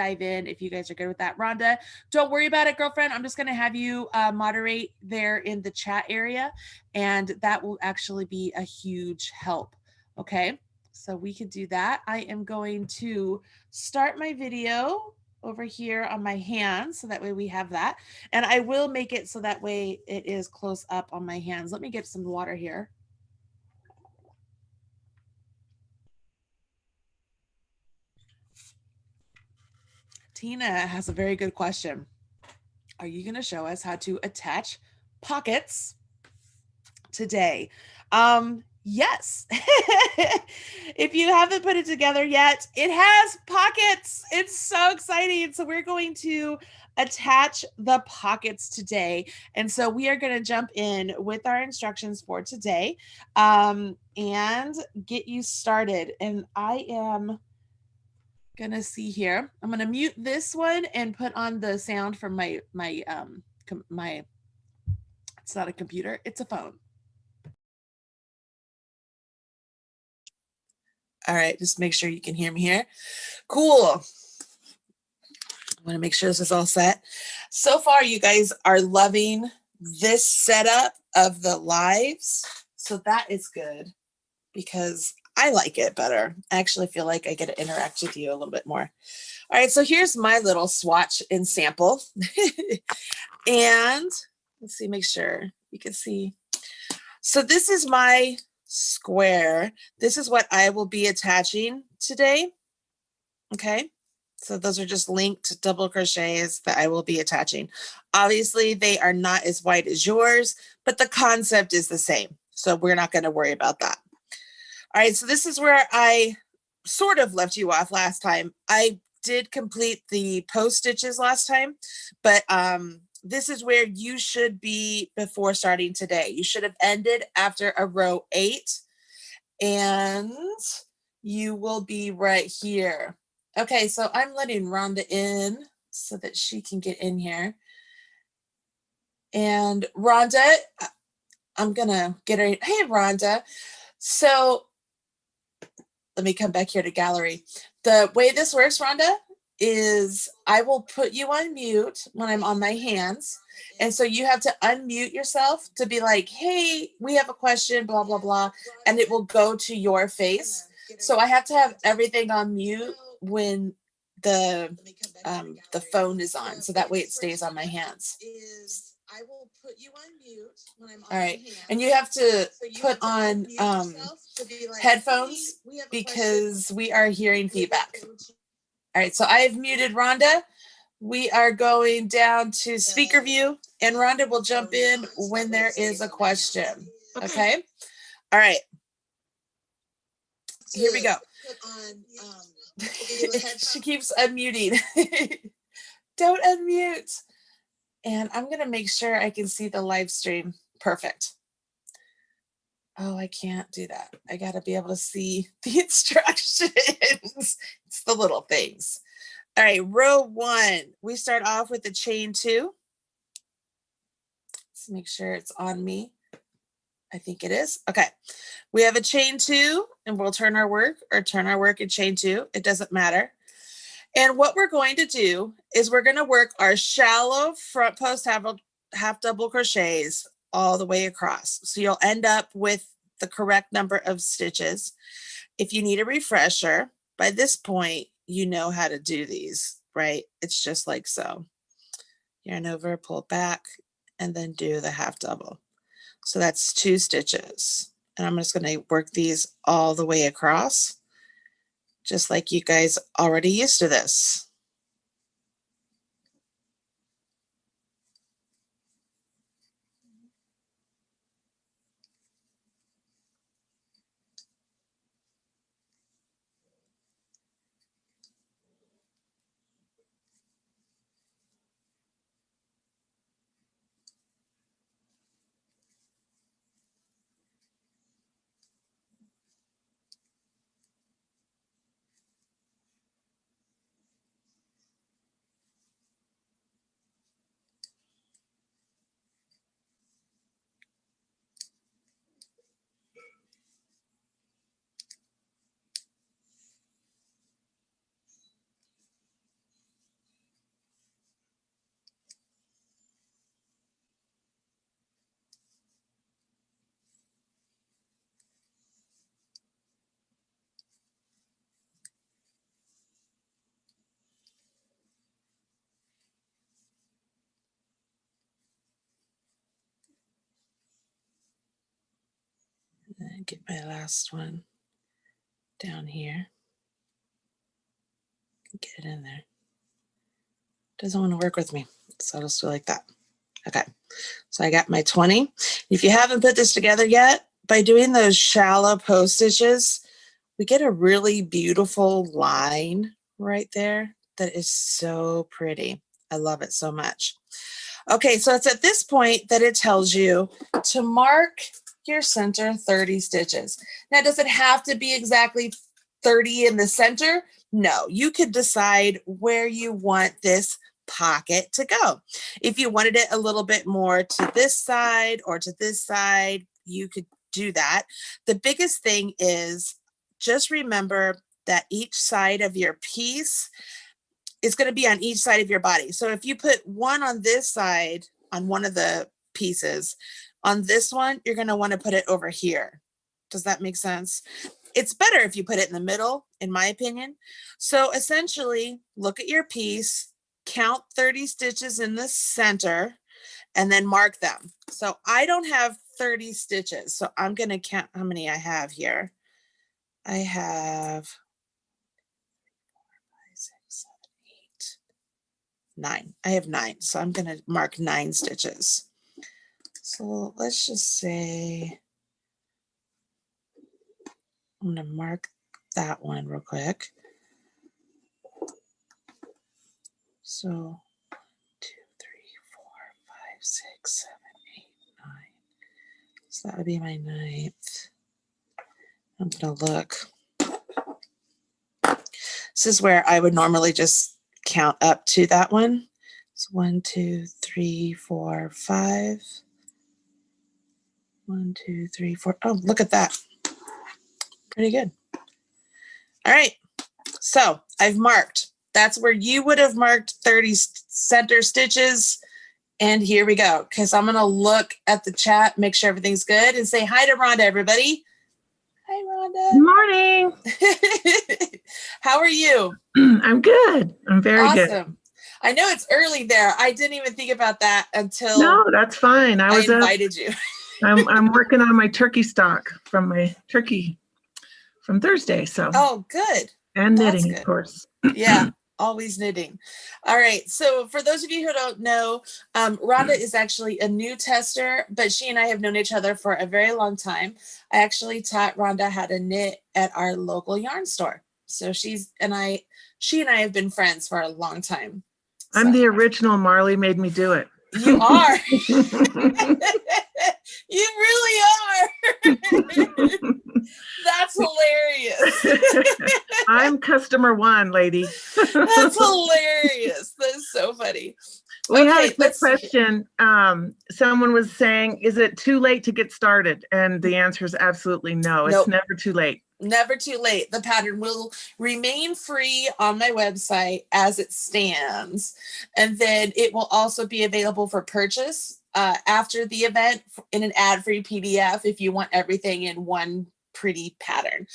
dive in if you guys are good with that. Rhonda, don't worry about it, girlfriend. I'm just going to have you moderate there in the chat area, and that will actually be a huge help. Okay, so we could do that. I am going to start my video over here on my hands, so that way we have that. And I will make it so that way it is close up on my hands. Let me get some water here. Tina has a very good question. Are you going to show us how to attach pockets today? Yes. If you haven't put it together yet, it has pockets. It's so exciting. So we're going to attach the pockets today. And so we are going to jump in with our instructions for today and get you started. And I am gonna see here. I'm gonna mute this one and put on the sound from my it's not a computer, it's a phone. All right, just make sure you can hear me here. Cool. I want to make sure this is all set. So far, you guys are loving this setup of the lives. So that is good because I like it better. I actually feel like I get to interact with you a little bit more. All right, so here's my little swatch and sample. And let's see, make sure you can see. So this is my square. This is what I will be attaching today. Okay, so those are just linked double crochets that I will be attaching. Obviously, they are not as wide as yours, but the concept is the same. So we're not going to worry about that. All right, so this is where I sort of left you off last time. I did complete the post stitches last time, but this is where you should be before starting today. You should have ended after a row 8 and you will be right here. Okay, so I'm letting Rhonda in so that she can get in here. And Rhonda, I'm gonna get her. Hey, Rhonda. So let me come back here to gallery. The way this works, Rhonda, is I will put you on mute when I'm on my hands. And so you have to unmute yourself to be like, hey, we have a question, blah, blah, blah. And it will go to your face. So I have to have everything on mute when the phone is on. So that way it stays on my hands. I will put you on mute when I'm on. All right. And you have to put on headphones because we are hearing feedback. All right. So I have muted Rhonda. We are going down to speaker view and Rhonda will jump in when there is a question. Okay. All right. Here we go. She keeps unmuting. Don't unmute. And I'm going to make sure I can see the live stream. Perfect. Oh, I can't do that. I got to be able to see the instructions. It's the little things. All right, row 1. We start off with the chain 2. Let's make sure it's on me. I think it is. Okay. We have a chain 2 and we'll turn our work in chain 2. It doesn't matter. And what we're going to do is we're going to work our shallow front post half double crochets all the way across. So you'll end up with the correct number of stitches. If you need a refresher, by this point, you know how to do these, right? It's just like so. Yarn over, pull back, and then do the half double. So that's 2 stitches. And I'm just going to work these all the way across, just like you guys already used to this. gonna get my last one down here. Get it in there. Doesn't want to work with me, so I'll just do it like that. Okay, so I got my 20. If you haven't put this together yet, by doing those shallow post stitches, we get a really beautiful line right there that is so pretty. I love it so much. Okay, so it's at this point that it tells you to mark your center 30 stitches. Now, does it have to be exactly 30 in the center? No, you could decide where you want this pocket to go. If you wanted it a little bit more to this side or to this side, you could do that. The biggest thing is just remember that each side of your piece is going to be on each side of your body. So if you put one on this side on one of the pieces, on this one, you're going to want to put it over here. Does that make sense? It's better if you put it in the middle, in my opinion. So essentially, look at your piece, count 30 stitches in the center, and then mark them. So I don't have 30 stitches, so I'm going to count how many I have here. I have 5, 6, 7, 8, 9. I have 9, so I'm going to mark 9 stitches. So let's just say I'm going to mark that one real quick. So 1, 2, 3, 4, 5, 6, 7, 8, 9. So that would be my 9th. I'm going to look. This is where I would normally just count up to that one. So 1, 2, 3, 4, 5. 1, 2, 3, 4. Oh, look at that. Pretty good. All right. So I've marked. That's where you would have marked 30 center stitches. And here we go. Because I'm going to look at the chat, make sure everything's good, and say hi to Rhonda, everybody. Hi, Rhonda. Good morning. How are you? I'm good. I'm very good. Awesome. I know it's early there. I didn't even think about that until No, that's fine. I invited you. I'm working on my turkey stock from my turkey from Thursday. So oh, good. And That's knitting, good. of course. Yeah, always knitting. All right. So for those of you who don't know, Rhonda is actually a new tester, but she and I have known each other for a very long time. I actually taught Rhonda how to knit at our local yarn store. So she and I have been friends for a long time. So. I'm the original Marley made me do it. You are. You really are. That's hilarious. I'm customer 1, lady. That's hilarious. That's so funny. We had a quick question. Someone was saying, is it too late to get started? And the answer is absolutely no. It's never too late. Never too late. The pattern will remain free on my website as it stands. And then it will also be available for purchase after the event in an ad-free PDF if you want everything in one pretty pattern.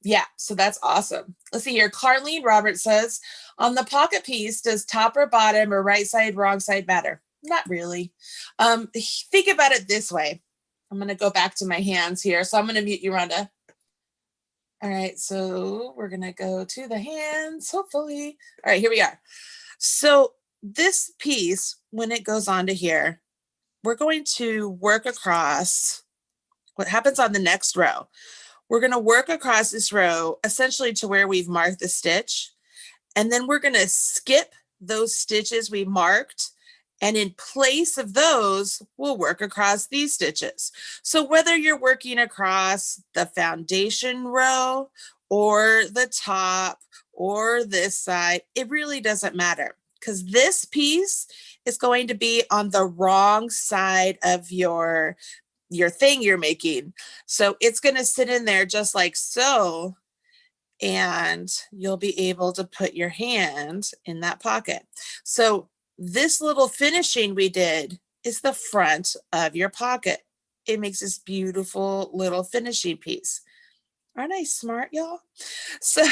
Yeah, so that's awesome. Let's see here. Carlene Roberts says, on the pocket piece, does top or bottom or right side, wrong side matter? Not really. Think about it this way. I'm going to go back to my hands here. So I'm going to mute you, Rhonda. All right, so we're going to go to the hands, hopefully. All right, here we are. So this piece, when it goes onto here, we're going to work across what happens on the next row. We're going to work across this row essentially to where we've marked the stitch. And then we're going to skip those stitches we marked. And in place of those, we'll work across these stitches. So whether you're working across the foundation row or the top or this side, it really doesn't matter because this piece is going to be on the wrong side of your thing you're making. So it's going to sit in there just like so. And you'll be able to put your hand in that pocket. So this little finishing we did is the front of your pocket. It makes this beautiful little finishing piece. Aren't I smart, y'all? So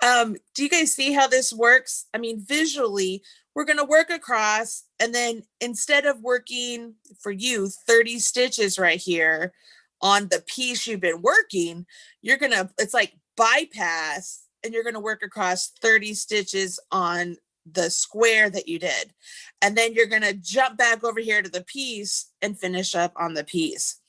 do you guys see how this works? I mean, visually, we're going to work across, and then instead of working for you 30 stitches right here, on the piece you've been working, you're gonna, it's like bypass, and you're gonna work across 30 stitches on the square that you did. And then you're gonna jump back over here to the piece and finish up on the piece.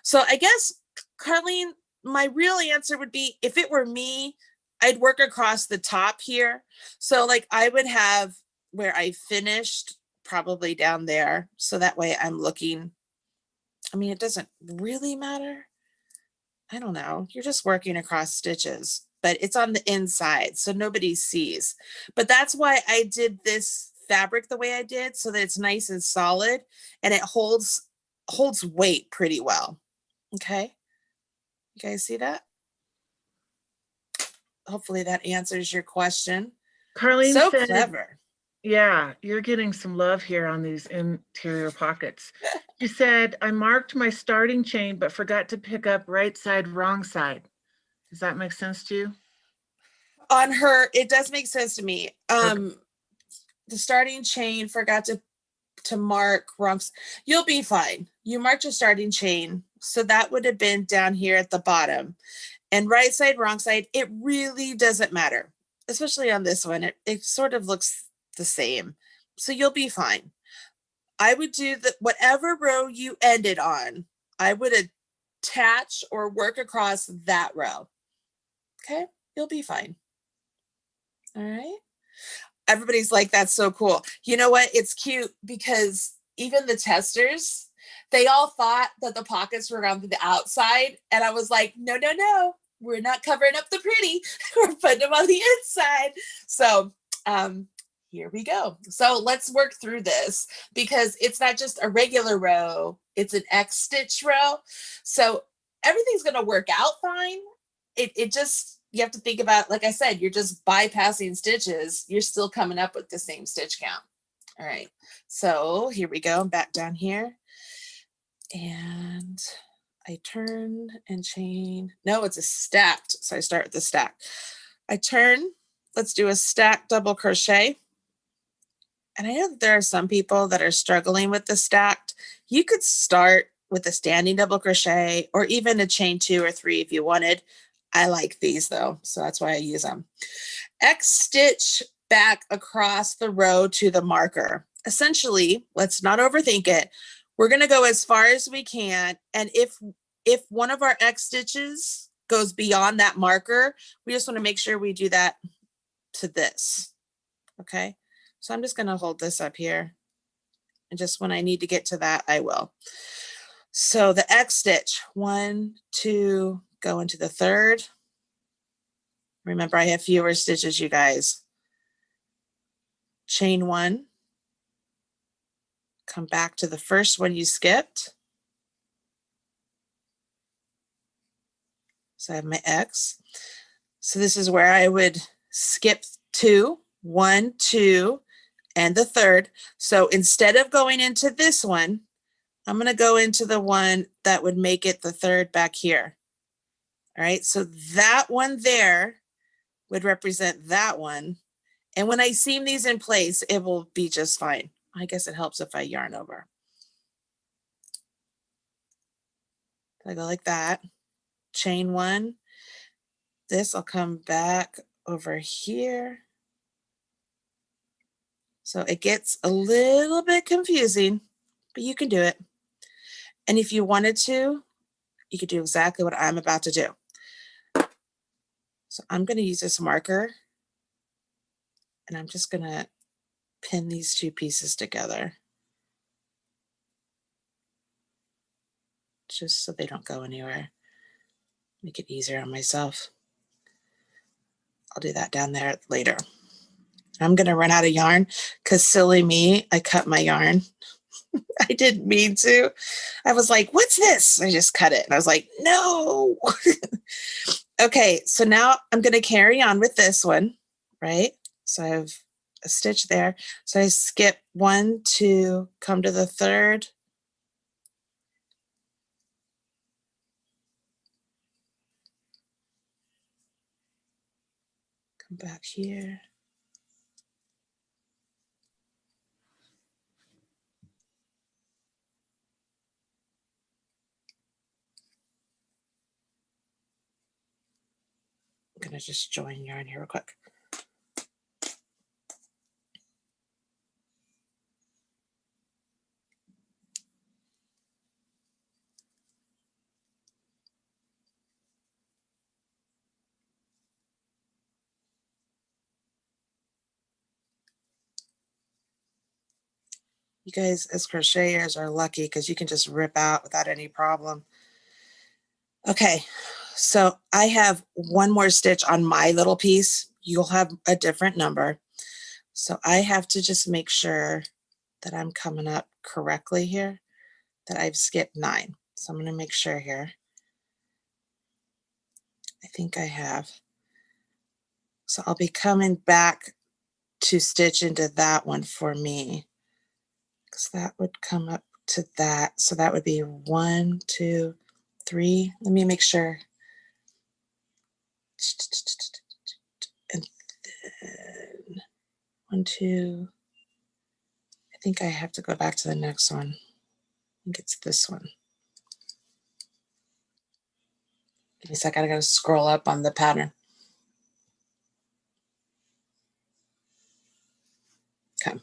So I guess, Carlene, my real answer would be, if it were me, I'd work across the top here. So like I would have where I finished probably down there. So that way I'm looking, I mean, it doesn't really matter. I don't know. You're just working across stitches, but it's on the inside, so nobody sees. But that's why I did this fabric the way I did, so that it's nice and solid and it holds weight pretty well. Okay. You guys see that? Hopefully that answers your question. Carlene So said, clever. Yeah, you're getting some love here on these interior pockets. She said, I marked my starting chain, but forgot to pick up right side, wrong side. Does that make sense to you? On her, it does make sense to me. The starting chain, forgot to mark wrong. You'll be fine. You marked your starting chain. So that would have been down here at the bottom. And right side, wrong side, it really doesn't matter, especially on this one. It sort of looks the same. So you'll be fine. I would do whatever row you ended on, I would attach or work across that row. Okay, you'll be fine. All right. Everybody's like, that's so cool. You know what? It's cute because even the testers, they all thought that the pockets were on the outside. And I was like, no, no, no, we're not covering up the pretty. We're putting them on the inside. So here we go. So let's work through this, because it's not just a regular row, it's an X stitch row. So everything's going to work out fine. It just, you have to think about, like I said, you're just bypassing stitches. You're still coming up with the same stitch count. All right. So here we go. I'm back down here. And I turn and chain. No, it's a stacked. So I start with the stack. I turn. Let's do a stacked double crochet. And I know that there are some people that are struggling with the stacked. You could start with a standing double crochet or even a chain 2 or 3 if you wanted. I like these though, so that's why I use them. X stitch back across the row to the marker. Essentially, let's not overthink it. We're going to go as far as we can. And if one of our X stitches goes beyond that marker, we just want to make sure we do that to this. Okay. So I'm just going to hold this up here. And just when I need to get to that, I will. So the X stitch, 1, 2, go into the third. Remember, I have fewer stitches, you guys. Chain 1. Come back to the first one you skipped. So I have my X. So this is where I would skip 2, 1, 2, and the third. So instead of going into this one, I'm going to go into the one that would make it the third back here. All right, so that one there would represent that one. And when I seam these in place, it will be just fine. I guess it helps if I yarn over. I go like that, chain 1. This, I'll come back over here. So it gets a little bit confusing, but you can do it. And if you wanted to, you could do exactly what I'm about to do. So I'm going to use this marker, and I'm just going to pin these 2 pieces together, just so they don't go anywhere. Make it easier on myself. I'll do that down there later. I'm going to run out of yarn because silly me, I cut my yarn. I didn't mean to. I was like, what's this? I just cut it. And I was like, no. Okay, so now I'm going to carry on with this one, right? So I have a stitch there. So I skip 1, 2, come to the third. Come back here. gonna just join yarn here real quick. You guys as crocheters are lucky because you can just rip out without any problem. Okay, so I have one more stitch on my little piece. You'll have a different number. So I have to just make sure that I'm coming up correctly here, that I've skipped 9. So I'm going to make sure here. I think I have. So I'll be coming back to stitch into that one for me, because that would come up to that. So that would be 1, 2, 3. Let me make sure. And then 1, 2. I think I have to go back to the next one. I think it's this one. Give me a second. I gotta scroll up on the pattern. Okay.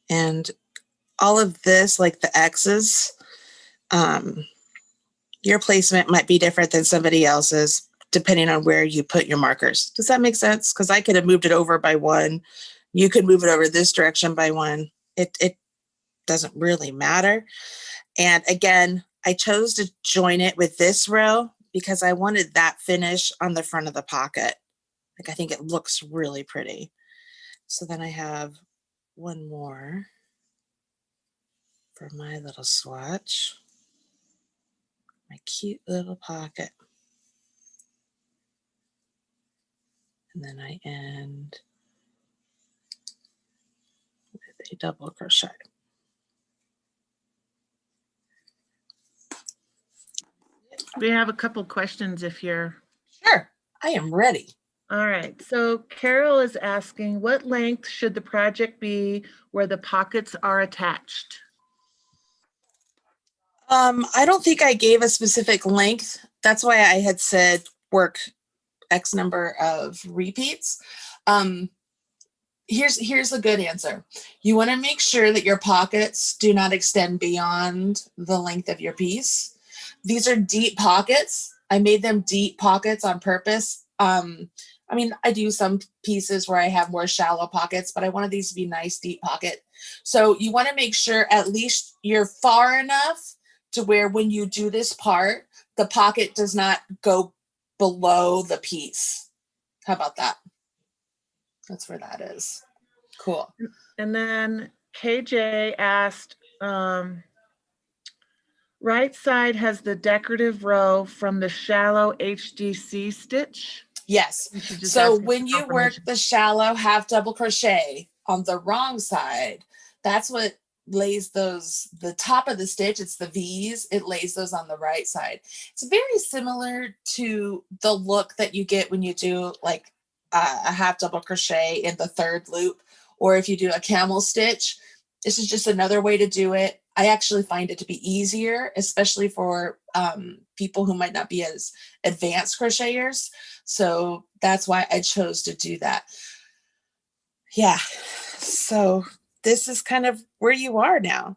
And all of this, like the X's, your placement might be different than somebody else's, depending on where you put your markers. Does that make sense? Because I could have moved it over by 1. You could move it over this direction by 1. It doesn't really matter. And again, I chose to join it with this row because I wanted that finish on the front of the pocket. Like, I think it looks really pretty. So then I have one more for my little swatch, my cute little pocket. And then I end with a double crochet. We have a couple questions if you're... Sure, I am ready. All right, so Carol is asking, what length should the project be where the pockets are attached? I don't think I gave a specific length. That's why I had said work X number of repeats. Here's a good answer. You want to make sure that your pockets do not extend beyond the length of your piece. These are deep pockets. I made them deep pockets on purpose. I mean, I do some pieces where I have more shallow pockets, but I wanted these to be nice, deep pocket. So you want to make sure at least you're far enough to where when you do this part, the pocket does not go below the piece. How about that? That's where that is. Cool. And then KJ asked, right side has the decorative row from the shallow HDC stitch. Yes. So when you work the shallow half double crochet on the wrong side, that's what lays those, the top of the stitch, it's the V's, it lays those on the right side. It's very similar to the look that you get when you do like a half double crochet in the third loop, or if you do a camel stitch. This is just another way to do it. I actually find it to be easier, especially for people who might not be as advanced crocheters. So that's why I chose to do that. Yeah, so this is kind of where you are now.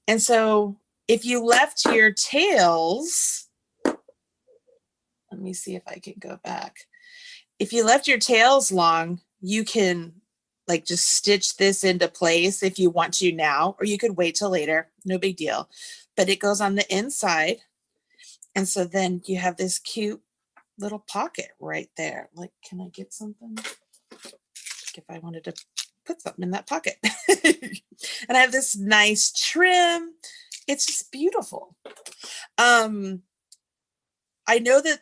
And so if you left your tails, let me see if I can go back. If you left your tails long, you can like just stitch this into place if you want to now, or you could wait till later, no big deal. But it goes on the inside. And so then you have this cute little pocket right there. Like, can I get something? If I wanted to put something in that pocket. And I have this nice trim. It's just beautiful. I know that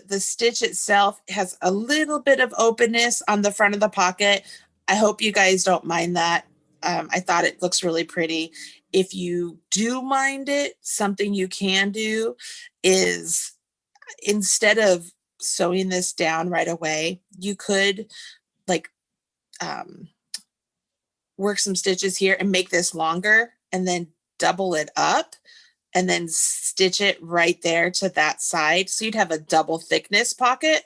the stitch itself has a little bit of openness on the front of the pocket. I hope you guys don't mind that. I thought it looks really pretty. If you do mind it, something you can do is, instead of sewing this down right away, you could like work some stitches here and make this longer and then double it up and then stitch it right there to that side. So you'd have a double thickness pocket.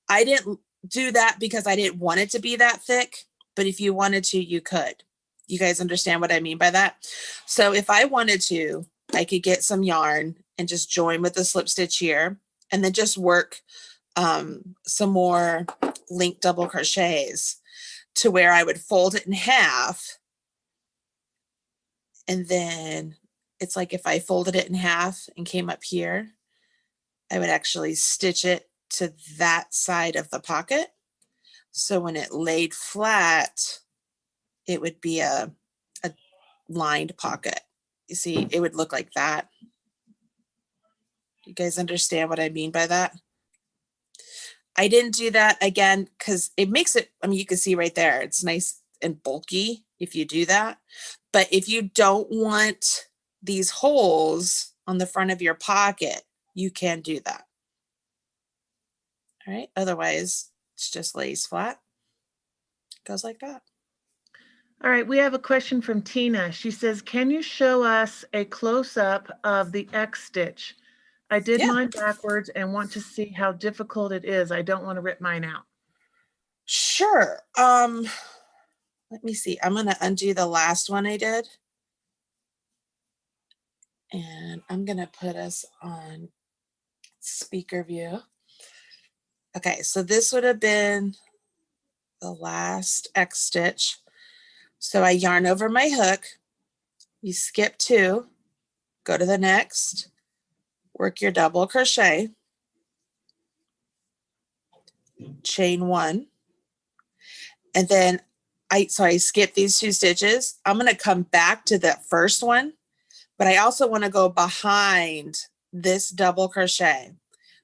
I didn't do that because I didn't want it to be that thick, but if you wanted to, you could. You guys understand what I mean by that? So if I wanted to, I could get some yarn and just join with the slip stitch here and then just work some more link double crochets to where I would fold it in half. And then it's like if I folded it in half and came up here, I would actually stitch it to that side of the pocket. So when it laid flat, it would be a lined pocket. You see, it would look like that. You guys understand what I mean by that? I didn't do that again because it makes it, I mean, you can see right there, it's nice and bulky if you do that. But if you don't want these holes on the front of your pocket, you can do that. All right, otherwise it just lays flat. Goes like that. All right, we have a question from Tina. She says, can you show us a close-up of the X stitch? I did mine backwards and want to see how difficult it is. I don't want to rip mine out. Sure. Let me see. I'm going to undo the last one I did. And I'm going to put us on speaker view. Okay, so this would have been the last X stitch. So I yarn over my hook, you skip 2, go to the next, work your double crochet, chain 1, and then I skip these 2 stitches. I'm going to come back to that first one, but I also want to go behind this double crochet.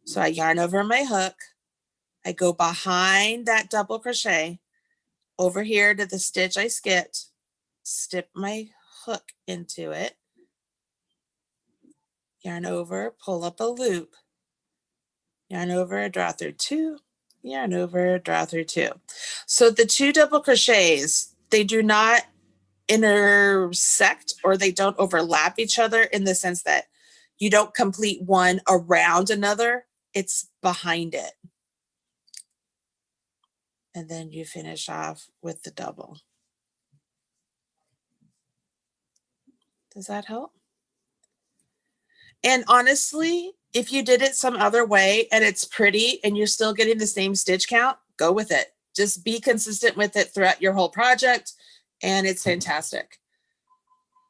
So I yarn over my hook, I go behind that double crochet over here to the stitch I skipped, stip my hook into it, yarn over, pull up a loop, yarn over, draw through 2, yarn over, draw through 2. So the 2 double crochets, they do not intersect or they don't overlap each other in the sense that you don't complete one around another, it's behind it. And then you finish off with the double. Does that help? And honestly, if you did it some other way and it's pretty and you're still getting the same stitch count, go with it. Just be consistent with it throughout your whole project and it's fantastic.